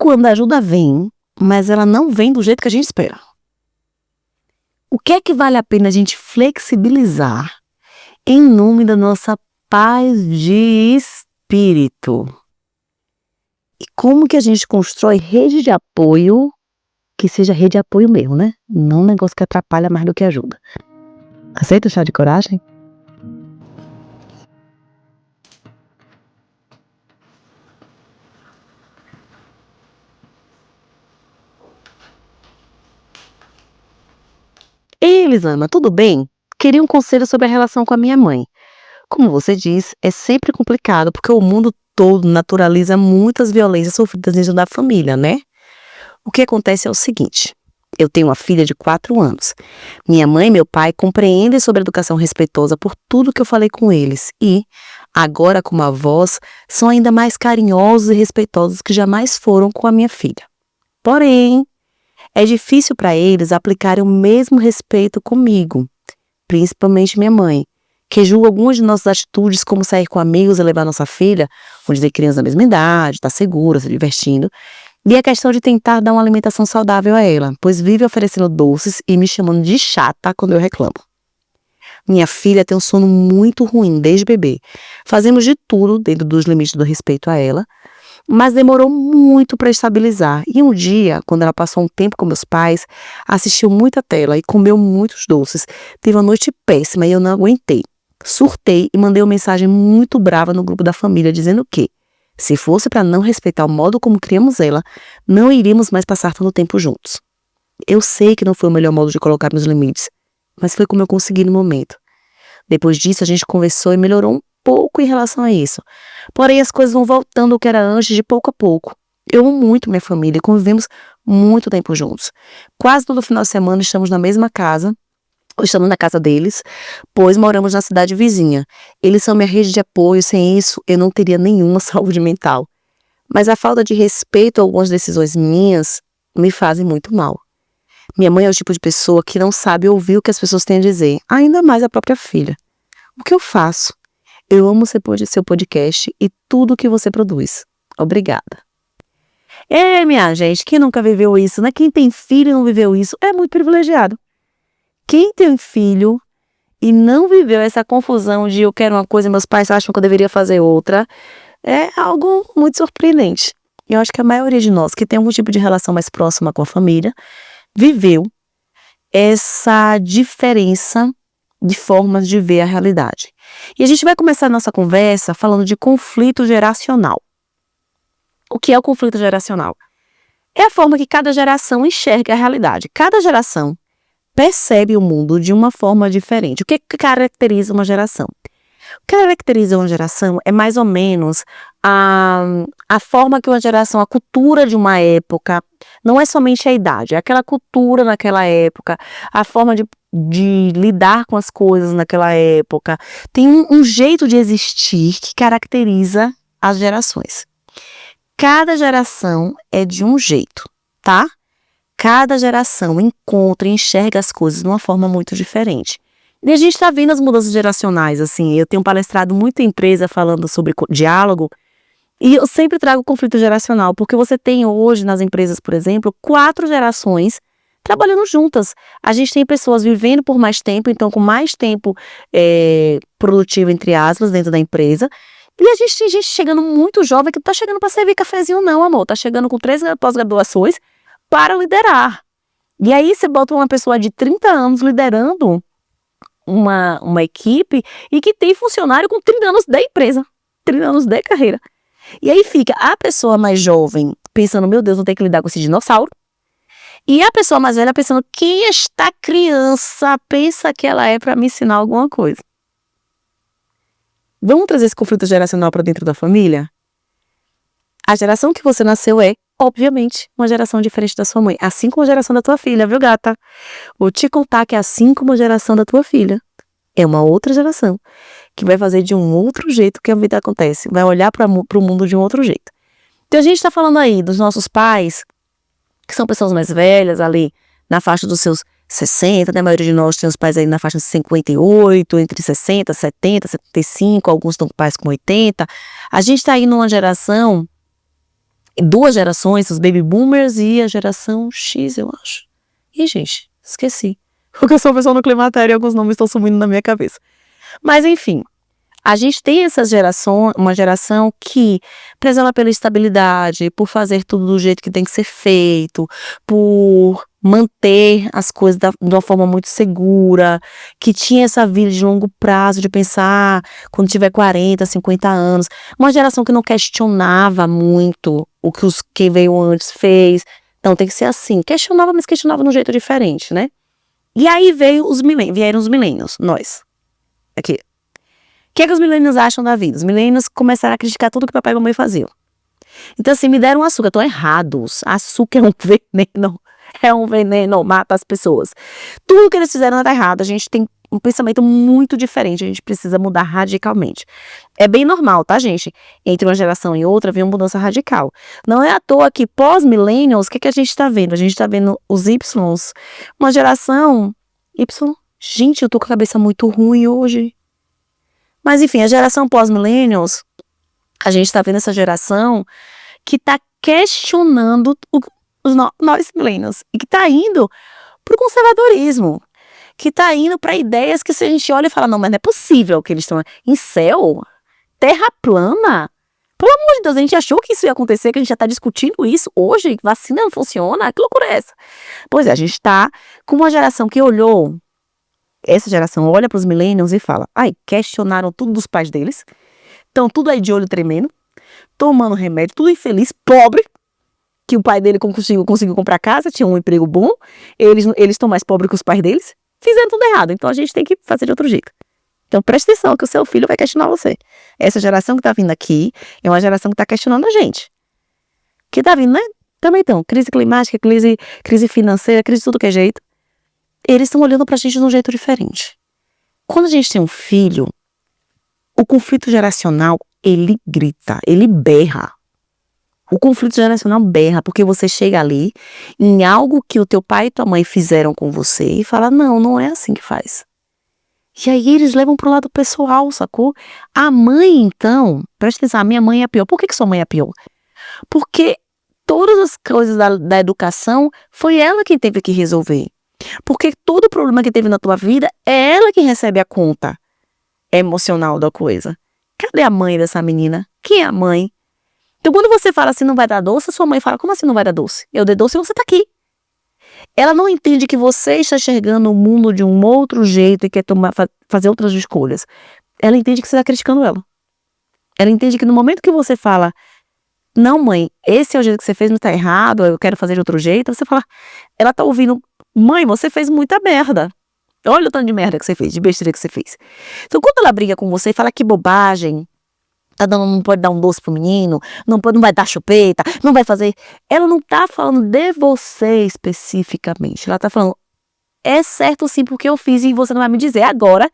quando a ajuda vem, mas ela não vem do jeito que a gente espera. O que é que vale a pena a gente flexibilizar em nome da nossa paz de espírito? E como que a gente constrói rede de apoio, que seja rede de apoio mesmo, né? Não um negócio que atrapalha mais do que ajuda. Aceita o chá de coragem? Ei, Elisama, tudo bem? Queria um conselho sobre a relação com a minha mãe. Como você diz, é sempre complicado porque o mundo todo naturaliza muitas violências sofridas dentro da família, né? O que acontece é o seguinte: eu tenho uma filha de 4 anos. Minha mãe e meu pai compreendem sobre educação respeitosa por tudo que eu falei com eles e, agora como avós, são ainda mais carinhosos e respeitosos que jamais foram com a minha filha. Porém, é difícil para eles aplicarem o mesmo respeito comigo, principalmente minha mãe, que julga algumas de nossas atitudes, como sair com amigos e levar nossa filha, onde tem criança da mesma idade, está segura, se divertindo, e a questão de tentar dar uma alimentação saudável a ela, pois vive oferecendo doces e me chamando de chata quando eu reclamo. Minha filha tem um sono muito ruim desde bebê. Fazemos de tudo dentro dos limites do respeito a ela, mas demorou muito para estabilizar. E um dia, quando ela passou um tempo com meus pais, assistiu muita tela e comeu muitos doces. Teve uma noite péssima e eu não aguentei. Surtei e mandei uma mensagem muito brava no grupo da família dizendo que, se fosse para não respeitar o modo como criamos ela, não iríamos mais passar tanto tempo juntos. Eu sei que não foi o melhor modo de colocar meus limites, mas foi como eu consegui no momento. Depois disso, a gente conversou e melhorou um pouco em relação a isso. Porém, as coisas vão voltando ao que era antes de pouco a pouco. Eu amo muito minha família e convivemos muito tempo juntos. Quase todo final de semana estamos na mesma casa, ou estamos na casa deles, pois moramos na cidade vizinha. Eles são minha rede de apoio, sem isso eu não teria nenhuma saúde mental. Mas a falta de respeito a algumas decisões minhas me fazem muito mal. Minha mãe é o tipo de pessoa que não sabe ouvir o que as pessoas têm a dizer, ainda mais a própria filha. O que eu faço? Eu amo seu podcast e tudo que você produz. Obrigada. Minha gente, quem nunca viveu isso, né? Quem tem filho e não viveu isso é muito privilegiado. Quem tem filho e não viveu essa confusão de eu quero uma coisa e meus pais acham que eu deveria fazer outra, é algo muito surpreendente. Eu acho que a maioria de nós que tem algum tipo de relação mais próxima com a família viveu essa diferença de formas de ver a realidade. E a gente vai começar a nossa conversa falando de conflito geracional. O que é o conflito geracional? É a forma que cada geração enxerga a realidade. Cada geração percebe o mundo de uma forma diferente. O que caracteriza uma geração? O que caracteriza uma geração é mais ou menos a forma que uma geração, a cultura de uma época, não é somente a idade, é aquela cultura naquela época, a forma de lidar com as coisas naquela época. Tem um jeito de existir que caracteriza as gerações. Cada geração é de um jeito, tá? Cada geração encontra e enxerga as coisas de uma forma muito diferente. E a gente está vendo as mudanças geracionais, assim, eu tenho palestrado muito em empresa falando sobre diálogo, e eu sempre trago conflito geracional, porque você tem hoje nas empresas, por exemplo, 4 gerações trabalhando juntas. A gente tem pessoas vivendo por mais tempo, então com mais tempo produtivo, entre aspas, dentro da empresa, e a gente tem gente chegando muito jovem que não tá chegando para servir cafezinho não, amor, tá chegando com 3 pós-graduações para liderar. E aí você bota uma pessoa de 30 anos liderando uma equipe e que tem funcionário com 30 anos da empresa, 30 anos de carreira. E aí fica a pessoa mais jovem pensando, meu Deus, não tem que lidar com esse dinossauro. E a pessoa mais velha pensando, quem esta criança pensa que ela é para me ensinar alguma coisa? Vamos trazer esse conflito geracional para dentro da família? A geração que você nasceu é, obviamente, uma geração diferente da sua mãe. Assim como a geração da tua filha, viu, gata? Vou te contar que assim como a geração da tua filha, é uma outra geração que vai fazer de um outro jeito que a vida acontece. Vai olhar para o mundo de um outro jeito. Então a gente está falando aí dos nossos pais, que são pessoas mais velhas, ali na faixa dos seus 60, né? A maioria de nós tem os pais aí na faixa de 58, entre 60, 70, 75, alguns estão com pais com 80. A gente está aí numa geração 2 gerações, os baby boomers e a geração X, eu acho. Ih, gente, esqueci. Porque eu sou uma pessoa no climatério e alguns nomes estão sumindo na minha cabeça. Mas, enfim, a gente tem essas gerações, uma geração que prezela pela estabilidade, por fazer tudo do jeito que tem que ser feito, por manter as coisas de uma forma muito segura, que tinha essa vida de longo prazo, de pensar quando tiver 40, 50 anos. Uma geração que não questionava muito o que quem veio antes fez. Então tem que ser assim. Questionava, mas questionava de um jeito diferente, né? E aí vieram os millennials, nós. Aqui. O que é que os millennials acham da vida? Os millennials começaram a criticar tudo que papai e mamãe faziam. Então assim, me deram açúcar, estão errados. Açúcar é um veneno, mata as pessoas. Tudo que eles fizeram tá errado, a gente tem um pensamento muito diferente, a gente precisa mudar radicalmente. É bem normal, tá, gente? Entre uma geração e outra vem uma mudança radical. Não é à toa que pós-millennials, o que a gente tá vendo? A gente tá vendo os Ys, uma geração... Y? Gente, eu tô com a cabeça muito ruim hoje. Mas enfim, a geração pós-millennials, a gente tá vendo essa geração que tá questionando nós millennials e que tá indo pro conservadorismo, que tá indo para ideias que se a gente olha e fala, não, mas não é possível que eles estão em céu, terra plana. Pelo amor de Deus, a gente achou que isso ia acontecer, que a gente já tá discutindo isso hoje, que vacina não funciona, que loucura é essa? Pois é, a gente tá com uma geração que olhou, essa geração olha pros millennials e fala, ai, questionaram tudo dos pais deles, estão tudo aí de olho tremendo, tomando remédio, tudo infeliz, pobre, que o pai dele conseguiu comprar casa, tinha um emprego bom, eles estão mais pobres que os pais deles, fizeram tudo errado, então a gente tem que fazer de outro jeito. Então presta atenção que o seu filho vai questionar você. Essa geração que tá vindo aqui é uma geração que tá questionando a gente. Que tá vindo, né? Também então, crise climática, crise financeira, crise de tudo que é jeito. Eles estão olhando pra gente de um jeito diferente. Quando a gente tem um filho, o conflito geracional, ele grita, ele berra. O conflito geracional berra, porque você chega ali em algo que o teu pai e tua mãe fizeram com você e fala, não, não é assim que faz. E aí eles levam pro lado pessoal, sacou? A mãe, então, presta atenção, a minha mãe é a pior. Por que sua mãe é a pior? Porque todas as coisas da educação foi ela quem teve que resolver. Porque todo problema que teve na tua vida é ela que recebe a conta emocional da coisa. Cadê a mãe dessa menina? Quem é a mãe? Então quando você fala assim, não vai dar doce, a sua mãe fala, como assim não vai dar doce? Eu dei doce e você tá aqui. Ela não entende que você está enxergando o mundo de um outro jeito e quer fazer outras escolhas. Ela entende que você está criticando ela. Ela entende que no momento que você fala, não mãe, esse é o jeito que você fez, mas tá errado, eu quero fazer de outro jeito, você fala, ela tá ouvindo, mãe, você fez muita merda. Olha o tanto de merda que você fez, de besteira que você fez. Então quando ela briga com você e fala que bobagem, não pode dar um doce pro menino, não vai dar chupeta, não vai fazer. Ela não tá falando de você especificamente. Ela tá falando, é certo sim porque eu fiz e você não vai me dizer. Agora,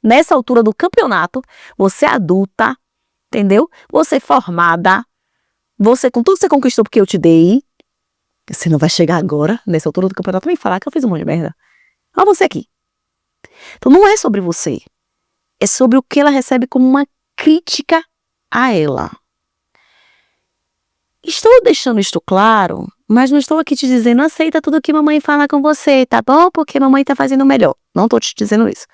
nessa altura do campeonato, você é adulta, entendeu? Você é formada, você com tudo que você conquistou porque eu te dei, você não vai chegar agora, nessa altura do campeonato, e falar que eu fiz um monte de merda. Olha você aqui. Então não é sobre você. É sobre o que ela recebe como uma crítica a ela. Estou deixando isto claro, mas não estou aqui te dizendo aceita tudo que mamãe fala com você, tá bom? Porque mamãe tá fazendo melhor. Não estou te dizendo isso.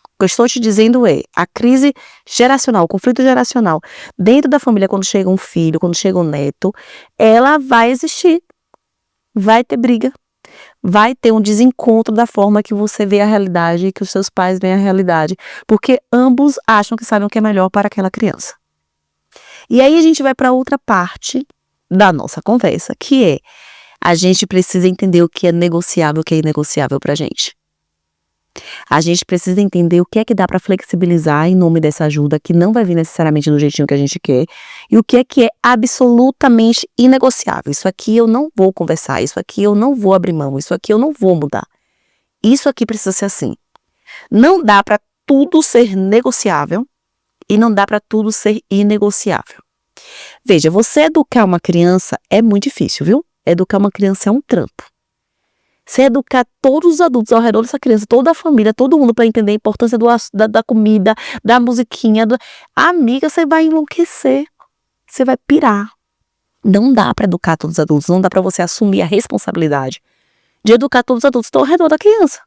O que eu estou te dizendo é a crise geracional, o conflito geracional dentro da família, quando chega um filho, quando chega um neto, ela vai existir. Vai ter briga. Vai ter um desencontro da forma que você vê a realidade e que os seus pais veem a realidade. Porque ambos acham que sabem o que é melhor para aquela criança. E aí a gente vai para outra parte da nossa conversa, que é, a gente precisa entender o que é negociável e o que é inegociável pra gente. A gente precisa entender o que é que dá para flexibilizar em nome dessa ajuda, que não vai vir necessariamente do jeitinho que a gente quer, e o que é absolutamente inegociável. Isso aqui eu não vou conversar, isso aqui eu não vou abrir mão, isso aqui eu não vou mudar. Isso aqui precisa ser assim. Não dá para tudo ser negociável e não dá para tudo ser inegociável. Veja, você educar uma criança é muito difícil, viu? Educar uma criança é um trampo. Você educar todos os adultos ao redor dessa criança, toda a família, todo mundo para entender a importância da comida, da musiquinha. Amiga, você vai enlouquecer. Você vai pirar. Não dá pra educar todos os adultos, não dá pra você assumir a responsabilidade de educar todos os adultos que estão ao redor da criança.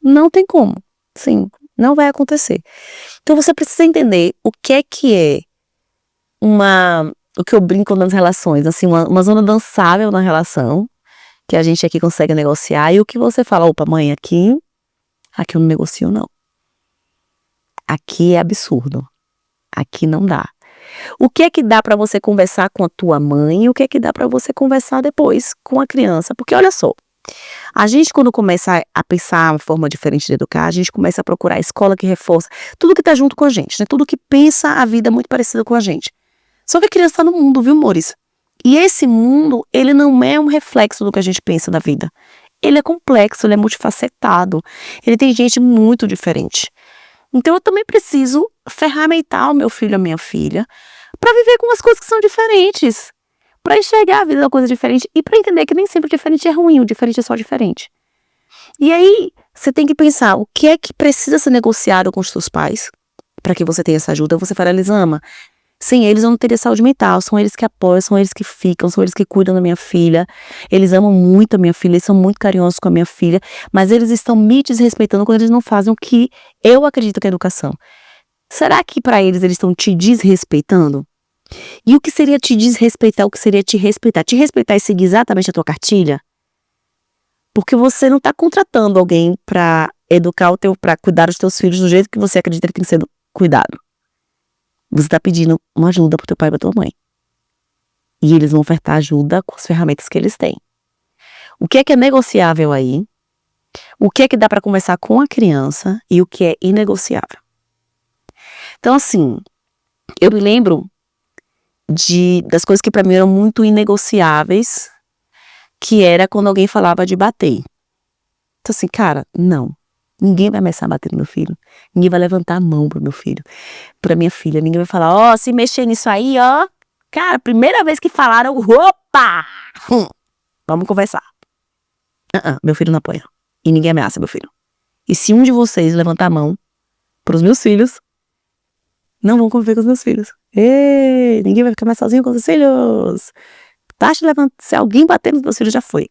Não tem como. Sim, não vai acontecer. Então você precisa entender o que é o que eu brinco nas relações, assim, uma zona dançável na relação, que a gente aqui consegue negociar, e o que você fala, opa, mãe, aqui eu não negocio, não. Aqui é absurdo. Aqui não dá. O que é que dá pra você conversar com a tua mãe e o que é que dá pra você conversar depois com a criança? Porque olha só, a gente quando começa a pensar uma forma diferente de educar, a gente começa a procurar a escola que reforça tudo que tá junto com a gente, né? Tudo que pensa a vida muito parecida com a gente. Só que a criança tá no mundo, viu, amores? E esse mundo, ele não é um reflexo do que a gente pensa da vida. Ele é complexo, ele é multifacetado, ele tem gente muito diferente. Então eu também preciso ferramentar o meu filho, a minha filha, para viver com as coisas que são diferentes, para enxergar a vida da coisa diferente e para entender que nem sempre o diferente é ruim, o diferente é só diferente. E aí você tem que pensar o que é que precisa ser negociado com os seus pais para que você tenha essa ajuda. Você fala, eles amam. Sem eles eu não teria saúde mental, são eles que apoiam, são eles que ficam, são eles que cuidam da minha filha. Eles amam muito a minha filha, eles são muito carinhosos com a minha filha, mas eles estão me desrespeitando quando eles não fazem o que eu acredito que é educação. Será que para eles estão te desrespeitando? E o que seria te desrespeitar, o que seria te respeitar? Te respeitar é seguir exatamente a tua cartilha? Porque você não está contratando alguém para educar para cuidar dos teus filhos do jeito que você acredita que tem que ser cuidado. Você está pedindo uma ajuda pro teu pai e pra tua mãe. E eles vão ofertar ajuda com as ferramentas que eles têm. O que é negociável aí? O que dá para conversar com a criança e o que é inegociável? Então, assim, eu me lembro das coisas que para mim eram muito inegociáveis, que era quando alguém falava de bater. Então, assim, cara, não. Ninguém vai começar a bater no meu filho. Ninguém vai levantar a mão pro meu filho, pra minha filha. Ninguém vai falar, ó, se mexer nisso aí, ó. Cara, primeira vez que falaram, opa! Vamos conversar. Meu filho não apoia. E ninguém ameaça meu filho. E se um de vocês levantar a mão pros meus filhos, não vão conviver com os meus filhos. Ei, ninguém vai ficar mais sozinho com os filhos. Se alguém bater nos meus filhos, já foi.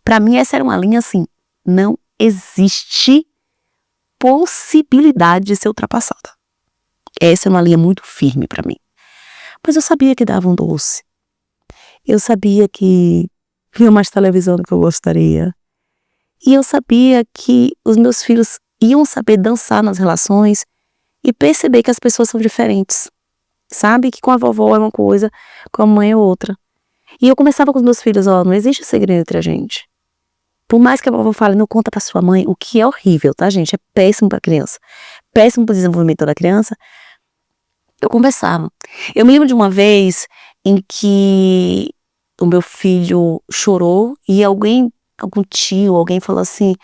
Pra mim, essa era uma linha assim, não existe possibilidade de ser ultrapassada. Essa é uma linha muito firme pra mim. Mas eu sabia que dava um doce. Eu sabia que via mais televisão do que eu gostaria. E eu sabia que os meus filhos iam saber dançar nas relações e perceber que as pessoas são diferentes. Sabe? Que com a vovó é uma coisa, com a mãe é outra. E eu começava com os meus filhos, ó, não existe segredo entre a gente. Por mais que a vovó fale, não conta pra sua mãe, o que é horrível, tá, gente? É péssimo pra criança. Péssimo pro desenvolvimento da criança. Eu conversava. Eu me lembro de uma vez em que o meu filho chorou e algum tio, alguém falou assim,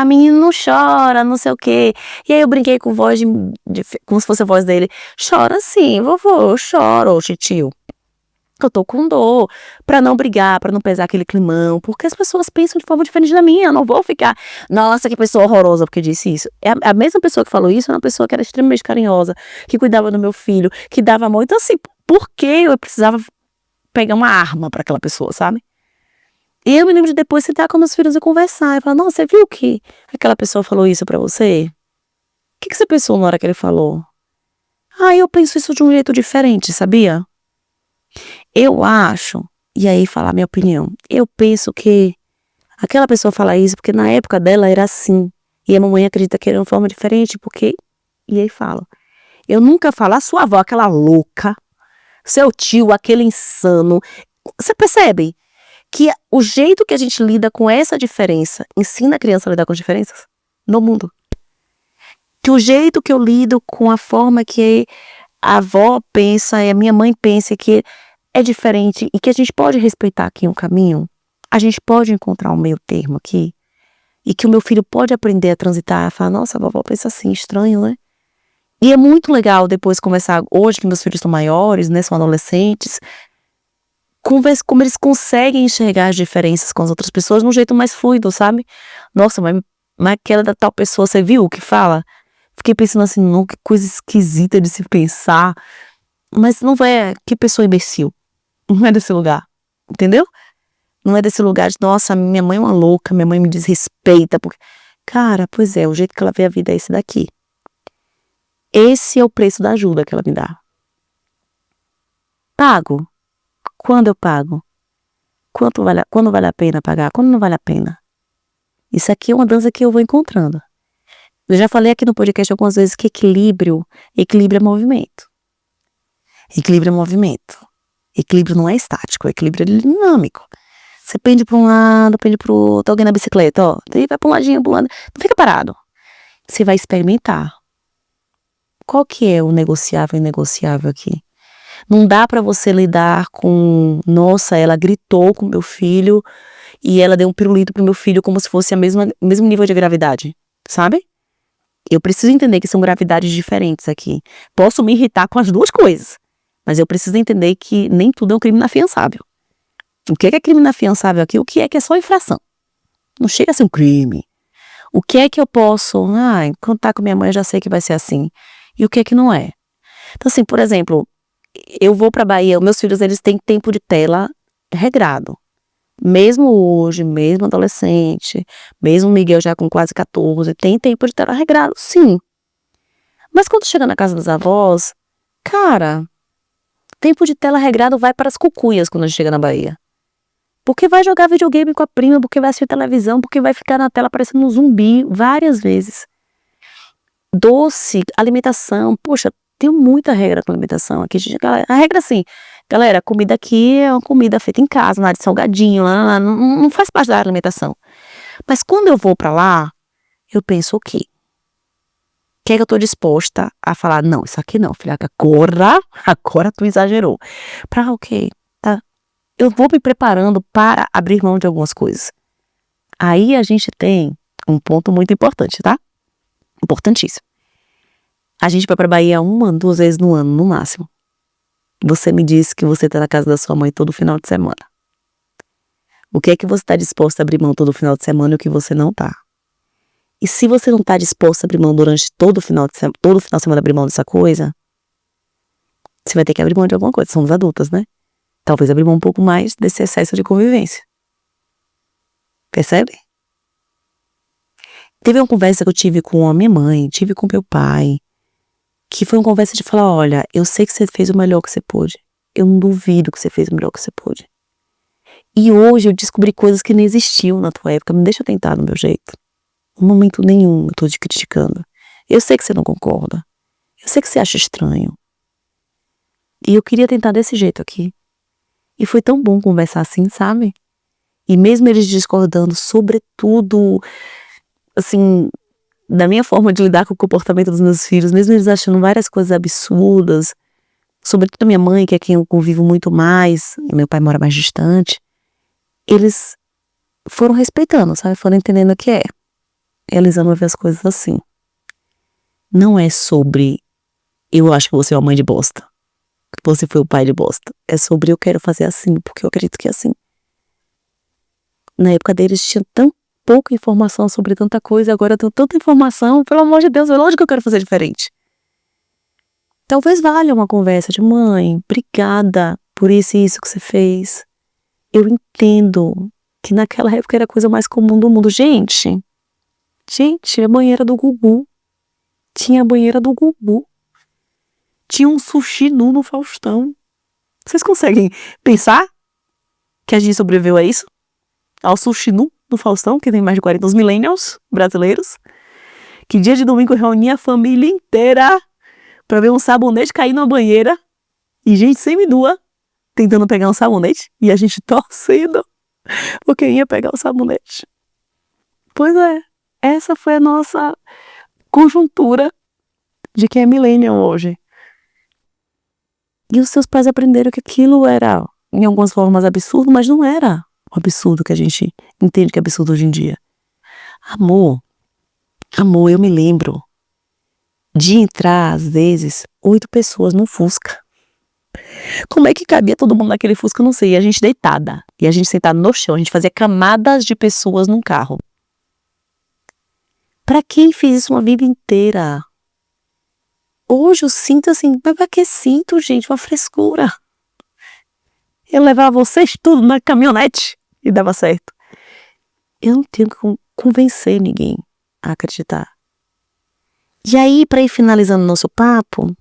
menino não chora, não sei o quê. E aí eu brinquei com voz como se fosse a voz dele. Chora sim, vovô, eu choro, tio. Eu tô com dor, pra não brigar, pra não pesar aquele climão, porque as pessoas pensam de forma diferente da minha, eu não vou ficar, nossa, que pessoa horrorosa porque disse isso. É a mesma pessoa que falou isso, é uma pessoa que era extremamente carinhosa, que cuidava do meu filho, que dava amor. Então assim, por que eu precisava pegar uma arma pra aquela pessoa, sabe? E eu me lembro de depois sentar com meus filhos e conversar, e falar, não, você viu que aquela pessoa falou isso pra você? O que você pensou na hora que ele falou? Eu penso isso de um jeito diferente, sabia? Eu acho, e aí falar minha opinião, eu penso que aquela pessoa fala isso porque na época dela era assim, e a mamãe acredita que era uma forma diferente, porque, e aí fala, eu nunca falo, a sua avó, aquela louca, seu tio, aquele insano, você percebe que o jeito que a gente lida com essa diferença, ensina a criança a lidar com as diferenças no mundo, que o jeito que eu lido com a forma que a avó pensa e a minha mãe pensa que é diferente e que a gente pode respeitar aqui um caminho, a gente pode encontrar um meio termo aqui, e que o meu filho pode aprender a transitar, falar, nossa, a vovó pensa assim, estranho, né? E é muito legal depois conversar, hoje que meus filhos são maiores, né, são adolescentes, como eles conseguem enxergar as diferenças com as outras pessoas de um jeito mais fluido, sabe? Nossa, mas aquela da tal pessoa, você viu o que fala? Fiquei pensando assim, não, que coisa esquisita de se pensar, mas não é, que pessoa imbecil. Não é desse lugar, entendeu? Não é desse lugar de, nossa, minha mãe é uma louca, minha mãe me desrespeita. Porque... Cara, pois é, o jeito que ela vê a vida é esse daqui. Esse é o preço da ajuda que ela me dá. Pago? Quando eu pago? Quando vale a pena pagar? Quando não vale a pena? Isso aqui é uma dança que eu vou encontrando. Eu já falei aqui no podcast algumas vezes que equilíbrio é movimento. Equilíbrio é movimento. Equilíbrio não é estático, equilíbrio é dinâmico. Você pende pra um lado, pende pro outro, alguém na bicicleta, ó. Daí vai pra um ladinho, pro lado. Não fica parado. Você vai experimentar. Qual que é o negociável e inegociável aqui? Não dá pra você lidar com, nossa, ela gritou com meu filho e ela deu um pirulito pro meu filho como se fosse o mesmo nível de gravidade, sabe? Eu preciso entender que são gravidades diferentes aqui. Posso me irritar com as duas coisas, mas eu preciso entender que nem tudo é um crime inafiançável. O que é crime inafiançável aqui? O que é só infração? Não chega a ser um crime. O que é que eu posso... quando tá com minha mãe eu já sei que vai ser assim. E o que é que não é? Então assim, por exemplo, eu vou pra Bahia, meus filhos eles têm tempo de tela regrado. Mesmo hoje, mesmo adolescente, mesmo Miguel já com quase 14, tem tempo de tela regrado, sim. Mas quando chega na casa dos avós, cara, tempo de tela regrado vai para as cucuias quando a gente chega na Bahia. Porque vai jogar videogame com a prima, porque vai assistir televisão, porque vai ficar na tela parecendo um zumbi várias vezes. Doce, alimentação, poxa, tem muita regra com alimentação aqui. A regra assim, galera, comida aqui é uma comida feita em casa, nada de salgadinho, não faz parte da alimentação. Mas quando eu vou pra lá, eu penso, ok, o que é que eu tô disposta a falar? Não, isso aqui não, filha, agora tu exagerou. Pra ok, tá? Eu vou me preparando para abrir mão de algumas coisas. Aí a gente tem um ponto muito importante, tá? Importantíssimo. A gente vai pra Bahia 1, 2 vezes no ano, no máximo. Você me disse que você tá na casa da sua mãe todo final de semana. O que é que você tá disposto a abrir mão todo final de semana e o que você não tá? E se você não tá disposto a abrir mão durante todo final de semana abrir mão dessa coisa, você vai ter que abrir mão de alguma coisa. Somos adultas, né? Talvez abrir mão um pouco mais desse excesso de convivência. Percebe? Teve uma conversa que eu tive com a minha mãe, tive com meu pai, que foi uma conversa de falar, olha, eu sei que você fez o melhor que você pôde. Eu não duvido que você fez o melhor que você pôde. E hoje eu descobri coisas que não existiam na tua época. Me deixa eu tentar do meu jeito. Em momento nenhum eu tô te criticando. Eu sei que você não concorda. Eu sei que você acha estranho. E eu queria tentar desse jeito aqui. E foi tão bom conversar assim, sabe? E mesmo eles discordando, sobretudo, assim, da minha forma de lidar com o comportamento dos meus filhos, mesmo eles achando várias coisas absurdas, sobretudo a minha mãe, que é quem eu convivo muito mais, e meu pai mora mais distante, eles foram respeitando, sabe? Foram entendendo que eles amam ver as coisas assim. Não é sobre eu acho que você é uma mãe de bosta, que você foi o pai de bosta. É sobre eu quero fazer assim, porque eu acredito que é assim. Na época deles tinha tão pouca informação sobre tanta coisa, agora eu tenho tanta informação, pelo amor de Deus, é lógico que eu quero fazer diferente. Talvez valha uma conversa de mãe, obrigada por isso e isso que você fez. Eu entendo que naquela época era a coisa mais comum do mundo. Gente, a banheira do Gugu. Tinha a banheira do Gugu. Tinha um sushi nu no Faustão. Vocês conseguem pensar que a gente sobreviveu a isso? Ao sushi nu no Faustão, que tem mais de 40 os millennials brasileiros, que dia de domingo reunia a família inteira pra ver um sabonete cair na banheira e gente semi-nua tentando pegar um sabonete e a gente torcendo porque ia pegar o sabonete. Pois é, essa foi a nossa conjuntura de quem é millennial hoje. E os seus pais aprenderam que aquilo era, em algumas formas, absurdo, mas não era o absurdo que a gente entende que é absurdo hoje em dia. Amor, eu me lembro de entrar, às vezes, 8 pessoas num Fusca. Como é que cabia todo mundo naquele Fusca? Eu não sei. E a gente deitada. E a gente sentada no chão. A gente fazia camadas de pessoas num carro. Pra quem fez isso uma vida inteira? Hoje eu sinto assim, mas pra que sinto, gente? Uma frescura. Eu levava vocês tudo na caminhonete e dava certo. Eu não tenho que convencer ninguém a acreditar. E aí, para ir finalizando nosso papo,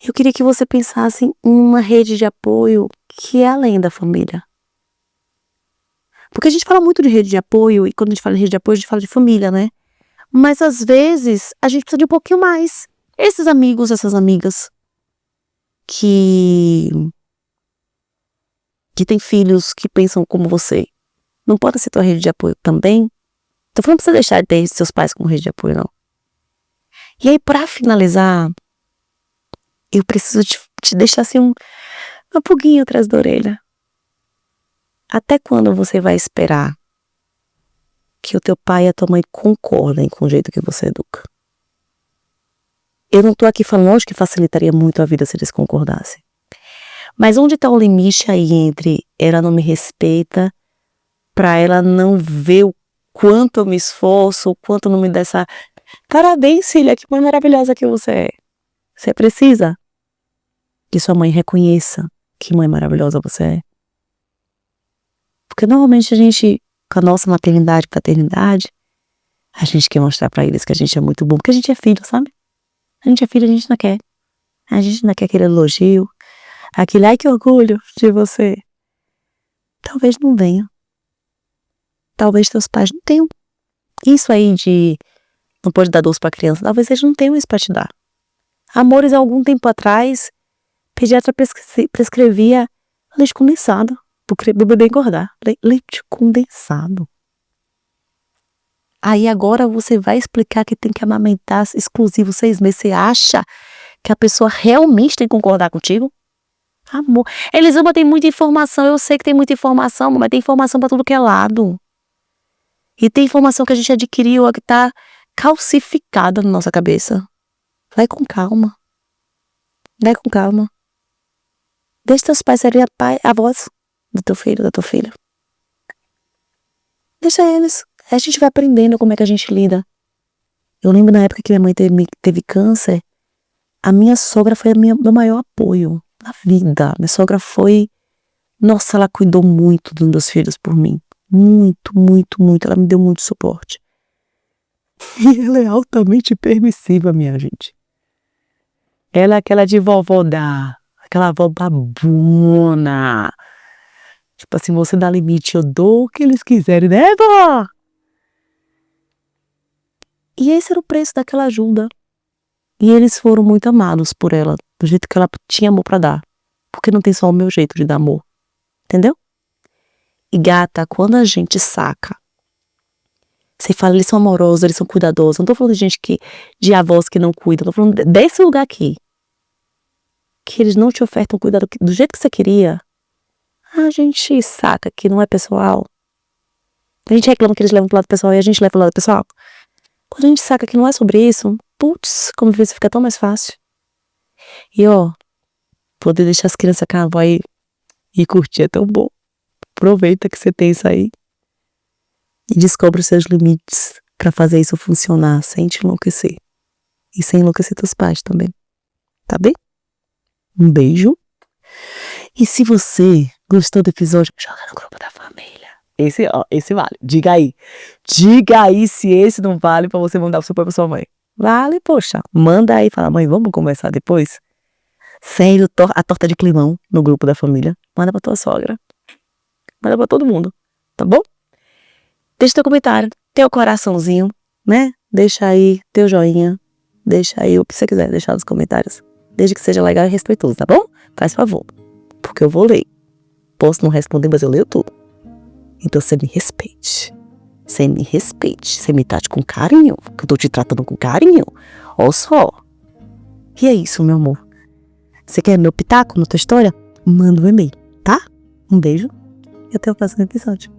eu queria que você pensasse em uma rede de apoio que é além da família. Porque a gente fala muito de rede de apoio, e quando a gente fala de rede de apoio, a gente fala de família, né? Mas às vezes, a gente precisa de um pouquinho mais. Esses amigos, essas amigas que têm filhos que pensam como você, não pode ser tua rede de apoio também? Então não precisa deixar de ter seus pais como rede de apoio, não. E aí, pra finalizar, eu preciso te deixar assim uma pulguinha atrás da orelha. Até quando você vai esperar que o teu pai e a tua mãe concordem com o jeito que você educa? Eu não tô aqui falando, lógico que facilitaria muito a vida se eles concordassem. Mas onde tá o limite aí entre ela não me respeita, pra ela não ver o quanto eu me esforço, o quanto não me dá essa... Parabéns, filha, que mãe maravilhosa que você é. Você precisa que sua mãe reconheça que mãe maravilhosa você é. Porque normalmente a gente, com a nossa maternidade e paternidade, a gente quer mostrar pra eles que a gente é muito bom, porque a gente é filho, sabe? A gente é filho, a gente não quer. A gente não quer aquele elogio, aquele ai que orgulho de você. Talvez não venha. Talvez teus pais não tenham. Isso aí de não pode dar doce pra criança, talvez eles não tenham isso pra te dar. Amores, há algum tempo atrás, pediatra prescrevia leite condensado pro bebê engordar. Leite condensado. Aí agora você vai explicar que tem que amamentar exclusivo 6 meses. Você acha que a pessoa realmente tem que concordar contigo? Amor, Elisama, tem muita informação, eu sei que tem muita informação, mas tem informação pra tudo que é lado. E tem informação que a gente adquiriu, que tá calcificada na nossa cabeça. Vai com calma. Vai com calma. Deixa teus pais serem a voz do teu filho, da tua filha. Deixa eles. A gente vai aprendendo como é que a gente lida. Eu lembro na época que minha mãe teve câncer, a minha sogra foi meu maior apoio na vida. Minha sogra foi... Nossa, ela cuidou muito dos meus filhos por mim. Muito, muito, muito. Ela me deu muito suporte. E ela é altamente permissiva, minha gente. Ela é aquela de vovó aquela avó babona. Tipo assim, você dá limite, eu dou o que eles quiserem, né, vó? E esse era o preço daquela ajuda. E eles foram muito amados por ela, do jeito que ela tinha amor pra dar. Porque não tem só o meu jeito de dar amor. Entendeu? E gata, quando a gente saca, você fala, eles são amorosos, eles são cuidadosos. Não tô falando de avós que não cuidam, tô falando desse lugar aqui. Que eles não te ofertam cuidado do jeito que você queria. A gente saca que não é pessoal. A gente reclama que eles levam pro lado pessoal e a gente leva pro lado pessoal. Quando a gente saca que não é sobre isso, putz, convivência fica tão mais fácil. E ó, poder deixar as crianças com a avó e curtir é tão bom. Aproveita que você tem isso aí. E descobre os seus limites pra fazer isso funcionar sem te enlouquecer. E sem enlouquecer teus pais também. Tá bem? Um beijo. E se você gostou do episódio, joga no grupo da família. Esse vale. Diga aí se esse não vale pra você mandar pro seu pai e pra sua mãe. Vale, poxa. Manda aí, fala, mãe, vamos conversar depois? Sério, a torta de climão no grupo da família. Manda pra tua sogra. Manda pra todo mundo. Tá bom? Deixa teu comentário, teu coraçãozinho, né? Deixa aí teu joinha. Deixa aí o que você quiser deixar nos comentários. Desde que seja legal e respeitoso, tá bom? Faz favor. Porque eu vou ler. Posso não responder, mas eu leio tudo. Então você me respeite. Você me respeite. Você me trate com carinho. Que eu tô te tratando com carinho. Olha só. E é isso, meu amor. Você quer meu pitaco na tua história? Manda um e-mail, tá? Um beijo e até o próximo episódio.